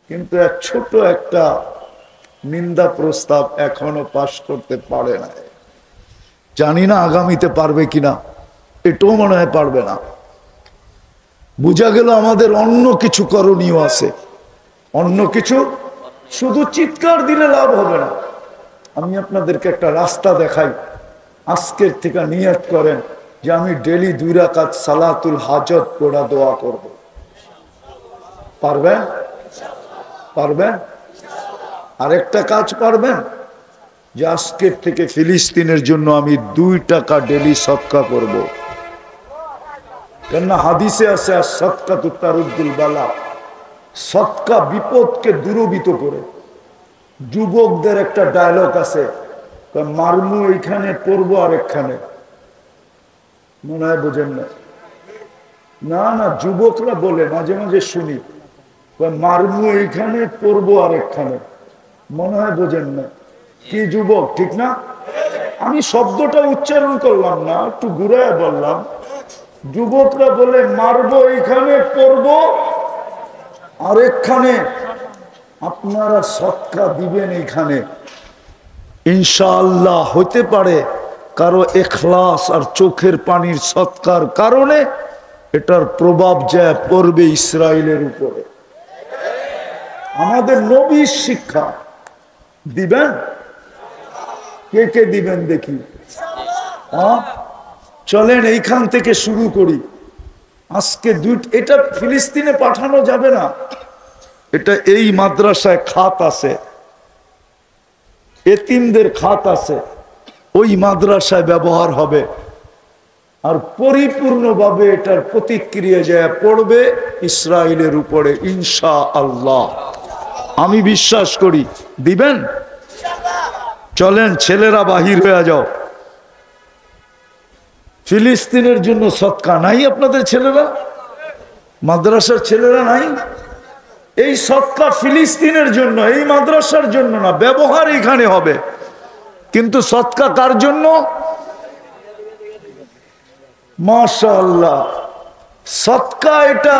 কিন্তু এক ছোট একটা নিন্দা প্রস্তাব এখনো পাশ করতে পারে না। জানি না আগামীতে পারবে কিনা, এটাও মনে হয় পারবে না। বোঝা গেল আমাদের অন্য কিছু করণীয় আছে, অন্য কিছু। শুধু চিৎকার দিলে লাভ হবে না। আমি আপনাদেরকে একটা রাস্তা দেখাই। আজকের থেকে নিয়ত করেন যে আমি ডেলি 2 রাকাত সালাতুল হাজত পড়া দোয়া করব। পারবেন? পারবেন? আরেকটা কাজ পারবেন যে আজকের থেকে ফিলিস্তিনের জন্য আমি 2 টাকা ডেলি সদকা করব। কেননা হাদিসে আছে সদকাতু তারুদ্দুল বালা, সদকা বিপদকে দূরীভূত করে। যুবকদের একটা ডায়লগ আছে, মারমু এইখানে পড়বো আরেকখানে, মনে হয় বোঝেন না? না না, যুবকরা বলে, মাঝে মাঝে শুনি, মারমু এইখানে পড়বো আরেকখানে, মনে হয় বোঝেন না। কি যুবক, ঠিক না? আমি শব্দটা উচ্চারণ করলাম না, একটু ঘুরায় বললাম। যুবকরা বলে মারবো এইখানে পড়বো আরেকখানে, আপনারা সদকা দিবেন এইখানে। ইনশাআল্লাহ হতে পারে কারো ইখলাস আর চোখের পানির সদকার কারণে এটার প্রভাব যায় পড়বে ইসরায়েলের উপরে। আমাদের নবীর শিক্ষা দিবেন। কে কে দিবেন দেখি? চলেন এইখান থেকে শুরু করি। আজকে এটা ফিলিস্তিনে পাঠানো যাবে না, এটা এই মাদ্রাসায় খাত আছে, এতিমদের খাত আছে, ওই মাদ্রাসায় ব্যবহার হবে। আর পরিপূর্ণভাবে এটার প্রতিক্রিয়া যায় পড়বে ইসরায়েলের উপরে ইনশাআল্লাহ। আমি বিশ্বাস করি। দিবেন? চলেন ছেলেরা বাহির হয়ে যাও। ফিলিস্তিনের জন্য সদকা নাই আপনাদের ছেলেরা? মাদ্রাসার ছেলেরা নাই? এই সদকা ফিলিস্তিনের জন্য, এই মাদ্রাসার জন্য না, ব্যবহার এখানে হবে। কিন্তু সদকা কার জন্য? মাশাআল্লাহ, সদকা এটা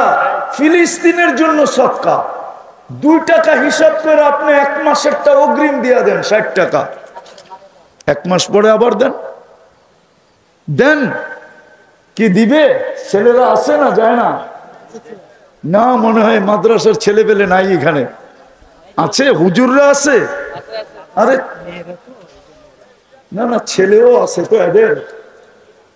ফিলিস্তিনের জন্য সদকা। 2 টাকা হিসাব করে আপনি 1 মাসেরটা অগ্রিম দিয়ে দেন, 60 টাকা। 1 মাস পরে আবার দেন। দেন কি দিবে? ছেলেরা আসে না, যায় না? না, মনে হয় মাদ্রাসার ছেলে পেলে নাই এখানে। আছে, হুজুররা আছে। আরে না না, ছেলেও আছে তো এদের।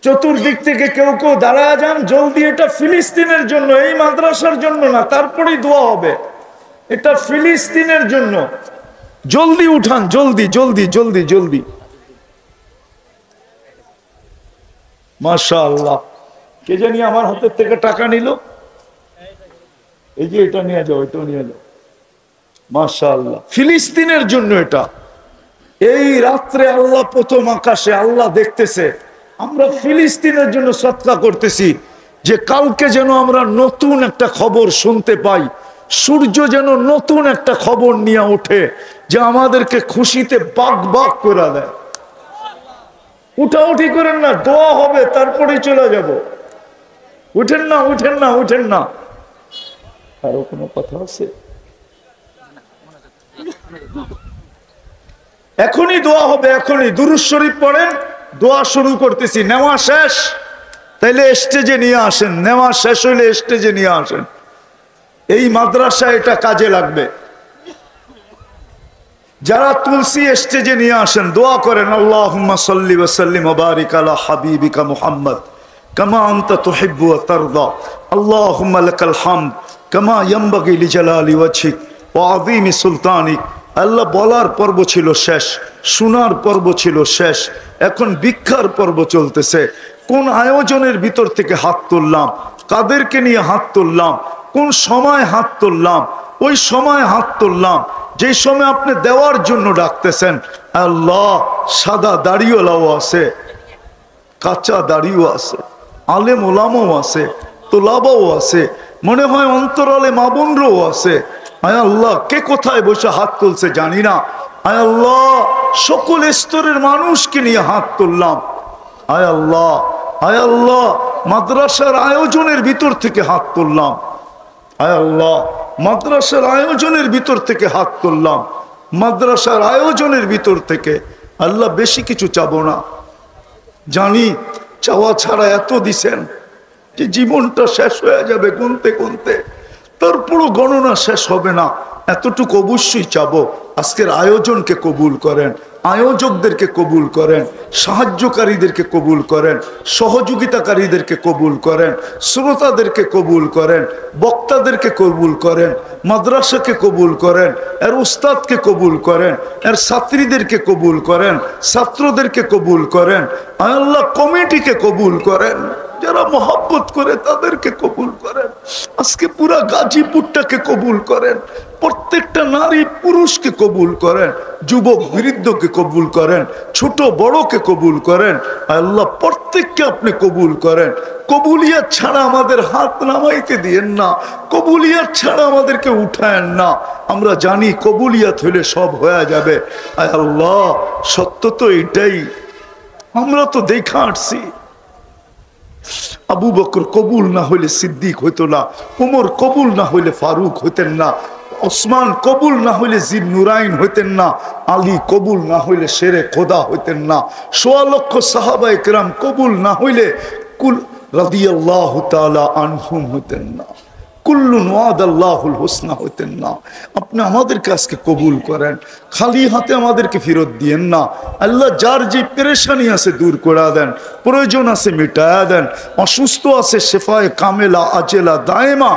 চতুর্দিক থেকে কেউ কেউ দাঁড়ায় যান, জলদি। এটা ফিলিস্তিনের জন্য, এই মাদ্রাসার জন্য না, তারপরেই দোয়া হবে। এটা ফিলিস্তিনের জন্য। জলদি উঠান, জলদি জলদি জলদি জলদি। মাশাআল্লাহ। কে জানি আমার হাতের থেকে টাকা নিল। এই যে এটা নিয়ে যাও, এটা নিয়ে যাও। মাশাআল্লাহ, ফিলিস্তিনের জন্য এটা। এই রাত্রে আল্লাহ প্রথম আকাশে আল্লাহ দেখতেছে আমরা ফিলিস্তিনের জন্য সদকা করতেছি, যে কালকে যেন আমরা নতুন একটা খবর শুনতে পাই। সূর্য যেন নতুন একটা খবর নিয়ে ওঠে, যে আমাদেরকে খুশিতে বাক বাক করে দেয়। উঠাউঠি করেন না, দোয়া হবে, তারপরেই চলে যাব। উঠেন না, উঠেন না, উঠেন না। আরো কোনো কথা আছে? এখনই দোয়া হবে, এখনই। দুরূদ শরীফ পড়েন, দোয়া শুরু করতেছি। নেওয়া শেষ, তাইলে স্টেজে নিয়ে আসেন। নেওয়া শেষ হইলে স্টেজে নিয়ে আসেন। এই মাদ্রাসায় এটা কাজে লাগবে। যারা তুলসী স্টেজে নিয়ে আসেন, দোয়া করেন। আল্লাহুম্মা সাল্লি ওয়া সাল্লিম ওয়া বারিক আলা হাবিবিকা মুহাম্মদ কামা আনতা তুহিব্বু ওয়া তারদা। আল্লাহুম্মা লাকাল হামদ কামা ইয়ানবাগি লিজালালি ওয়াজহিক ওয়া আযীমি সুলতানিক। আল্লাহ বলার পর্ব ছিল শেষ, শোনার পর্ব ছিল শেষ, এখন ভিক্ষার পর্ব চলতেছে। কোন আয়োজনের ভিতর থেকে হাত তুললাম, কাদেরকে নিয়ে হাত তুললাম, কোন সময় হাত তুললাম, ওই সময় হাত তুললাম যে সময় আপনি দেওয়ার জন্য ডাকতেছেন। আল্লাহ, সাদা দাড়িওয়ালাও আছে, কাঁচা দাড়িও আছে, আলেম ওলামাও আছে, তোলাবাও আছে, মনে হয় অন্তরালে মা বোনরাও আছে। আয় আল্লাহ, কে কোথায় বসে হাত তুলছে জানি না। আয় আল্লাহ, সকল স্তরের মানুষকে নিয়ে হাত তুললাম। আয় আল্লাহ, আয় আল্লাহ, মাদ্রাসার আয়োজনের ভিতর থেকে হাত তুললাম। আয় আল্লাহ, মাদ্রাসার আয়োজনের ভিতর থেকে হাত তুললাম, মাদ্রাসার আয়োজনের ভিতর থেকে। আল্লাহ বেশি কিছু চাবো না, জানি চাওয়া ছাড়া এত দিছেন যে জীবনটা শেষ হয়ে যাবে গুনতে গুনতে, তারপরও গণনা শেষ হবে না। এতটুকু অবশ্যই চাবো, আজকের আয়োজনকে কবুল করেন, আয়োজকদেরকে কবুল করেন, সাহায্যকারীদেরকে কবুল করেন, সহযোগিতাকারীদেরকে কবুল করেন, শ্রোতাদেরকে কবুল করেন, বক্তাদেরকে কবুল করেন, মাদ্রাসাকে কবুল করেন, এর উস্তাদকে কবুল করেন, এর ছাত্রীদেরকে কবুল করেন, ছাত্রদেরকে কবুল করেন, আল্লাহ কমিটিকে কবুল করেন, যারা মহব্বত করে তাদেরকে কবুল করেন। আজকে পুরা গাজীপুরটাকে কবুল করেন, প্রত্যেকটা নারী পুরুষকে কবুল করেন, যুবক বৃদ্ধকে কবুল করেন, ছোট বড়কে কবুল করেন। আল্লাহ প্রত্যেককে আপনি কবুল করেন। কবুলিয়াত ছাড়া আমাদের হাত নামাইতে দিয়েন না, কবুলিয়াত ছাড়া আমাদেরকে উঠায়েন না। আমরা জানি কবুলিয়াত হলে সব হয়ে যাবে। আয় আল্লাহ, সত্য তো এটাই, আমরা তো দেখা আসছি। আবু বকর কবুল না হইলে সিদ্দিক হইতো না, উমর কবুল না হইলে ফারুক হইতেন না, ওসমান কবুল না হইলে জিন নুরাইন হইতেন না, আলী কবুল না হইলে শেরে খোদা হইতেন না, ১৬ লক্ষ সাহাবায়ে কেরাম কবুল না হইলে কুল রাদিয়াল্লাহু তাআলা আনহুম হইতেন না, কুল্লুন ওয়াদাল্লাহুল হুসনা হইতেন না। আপনি আমাদেরকে আজকে কবুল করেন, খালি হাতে আমাদেরকে ফেরত দিয়েন না। আল্লাহ যার যে পেরেশানি আছে দূর করে দেন, প্রয়োজন আছে মিটায়া দেন, অসুস্থ আছে শেফায়ে কামেলা আজেলা দায়েমা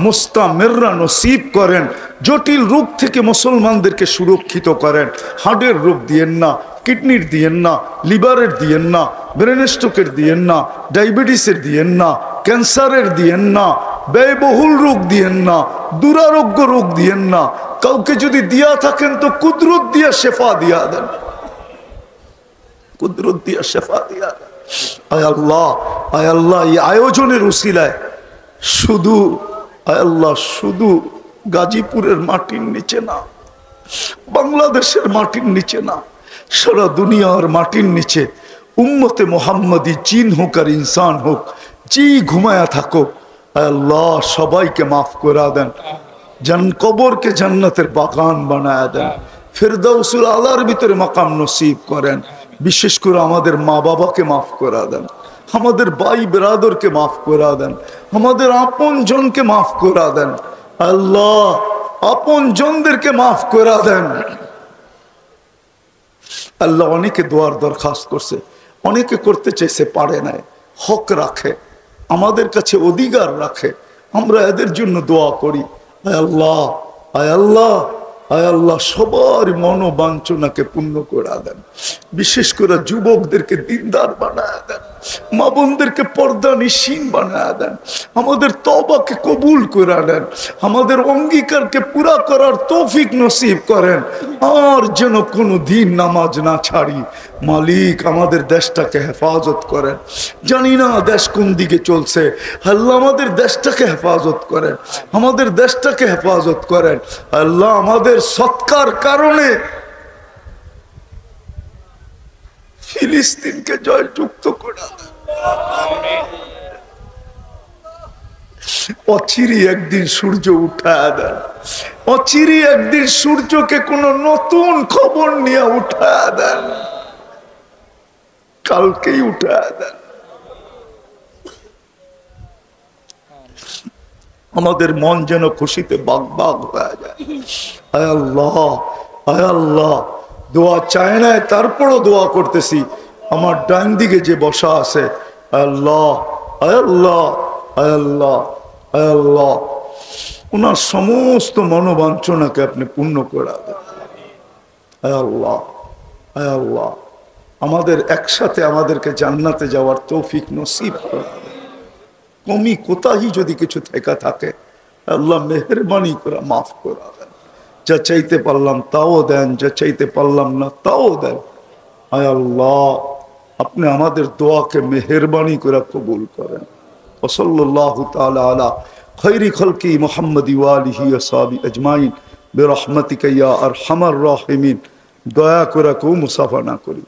মুস্তামিররা নসিব করেন। জটিল রোগ থেকে মুসলমানদেরকে সুরক্ষিত করেন। হার্টের রোগ দিয়েন না, কিডনির দিয়েন না, লিভারের দিয়েন না, ব্রেন স্ট্রোকের দিয়েন না, ডায়াবেটিসের দিয়েন না, ক্যান্সারের দিয়েন না, ব্যয়বহুল রোগ দিয়েন না, দুরারোগ্য রোগ দিয়েন না। কাউকে যদি দিয়া থাকেন তো কুদরত দিয়া শেফা দিয়া দেন, কুদরত দিয়া শেফা দিয়া দেন। আয় আল্লাহ, আয় আল্লাহ, এই আয়োজনের উসিলায় শুধু আয় আল্লাহ, শুধু গাজীপুরের মাটির নিচে না, বাংলাদেশের মাটির নিচে না, সারা দুনিয়ার মাটির নিচে উম্মতে মোহাম্মদী জিন হোক আর ইনসান হোক, জি ঘুমায়া থাকো, আল্লাহ সবাইকে মাফ করে দেন। কবরকে জান্নাতের বাগান বানায় দেন, ফেরদাউসুল আলার ভিতরে মাকাম নসিব করেন। বিশেষ করে আমাদের মা বাবাকে মাফ করে দেন, আমাদের ভাই বেরাদরকে মাফ করে দেন, আমাদের আপন জনকে মাফ করে দেন। আল্লাহ আপন জনদেরকে মাফ করে দেন। আল্লাহ অনেকে দোয়ার দরখাস্ত করছে, অনেকে করতে চেয়েছে পারে নাই, হক রাখে, আমাদের কাছে অধিকার রাখে, আমরা এদের জন্য দোয়া করি। আয় আল্লাহ, আয় আল্লাহ, আয় আল্লাহ সবার মনোবাঞ্ছনাকে পূর্ণ করে দেন। বিশেষ করে যুবকদেরকে দিনদার বানায় দেন, মা বোনদেরকে পর্দা নিশীন বানায় দেন, আমাদের তওবাকে কবুল করে নেন, আমাদের অঙ্গীকারকে পুরা করার তৌফিক নসিব করেন। আর যেন কোনো দিন নামাজ না ছাড়ি। মালিক আমাদের দেশটাকে হেফাজত করেন, জানি না দেশ কোন দিকে চলছে, আল্লাহ আমাদের দেশটাকে হেফাজত করেন, আমাদের দেশটাকে হেফাজত করেন। আল্লাহ আমাদের সৎকার কারণে ফিলিস্তিনকে জয়যুক্ত করা, অচিরি একদিন সূর্য উঠায় দেন, অচিরি একদিন সূর্যকে কোন নতুন খবর নিয়ে উঠায় দেন, কালকেই উঠায় দেন। আমাদের মন যেন খুশিতে বাগ বাগ হয়ে যায়। আয় আল্লাহ, আয় আল্লাহ, দোয়া চায় না তারপরও দোয়া করতেছি। আমার ডান দিকে যে বসা আছে, আল্লাহ, আয় আল্লাহ, আয় আল্লাহ, আয় আল্লাহ, ওনার সমস্ত মনোবাঞ্ছনাকে আপনি পূর্ণ করে দেন। আয় আল্লাহ, আয় আল্লাহ, আমাদের একসাথে আমাদেরকে জান্নাতে যাওয়ার তৌফিক নসিব করে দেন। কমি কোথায় যদি কিছু থেকে থাকে আল্লাহ মেহেরবানি করে মাফ করে দেন। যা চাইতে পারলাম তাও দেন, যা চাইতে পারলাম না তাও দেন। আয় আল্লাহ আপনি আমাদের দোয়াকে মেহেরবানি করে কবুল করেন। ওয়াসাল্লাল্লাহু তাআলা আলা খায়রি খালকি মুহাম্মাদি ওয়া আলিহি ওয়া সাহবিহি আজমাইন বিরহমাতিকা ইয়া আরহামার রাহিমিন। দয়া করে কেউ মুসাফা না করি।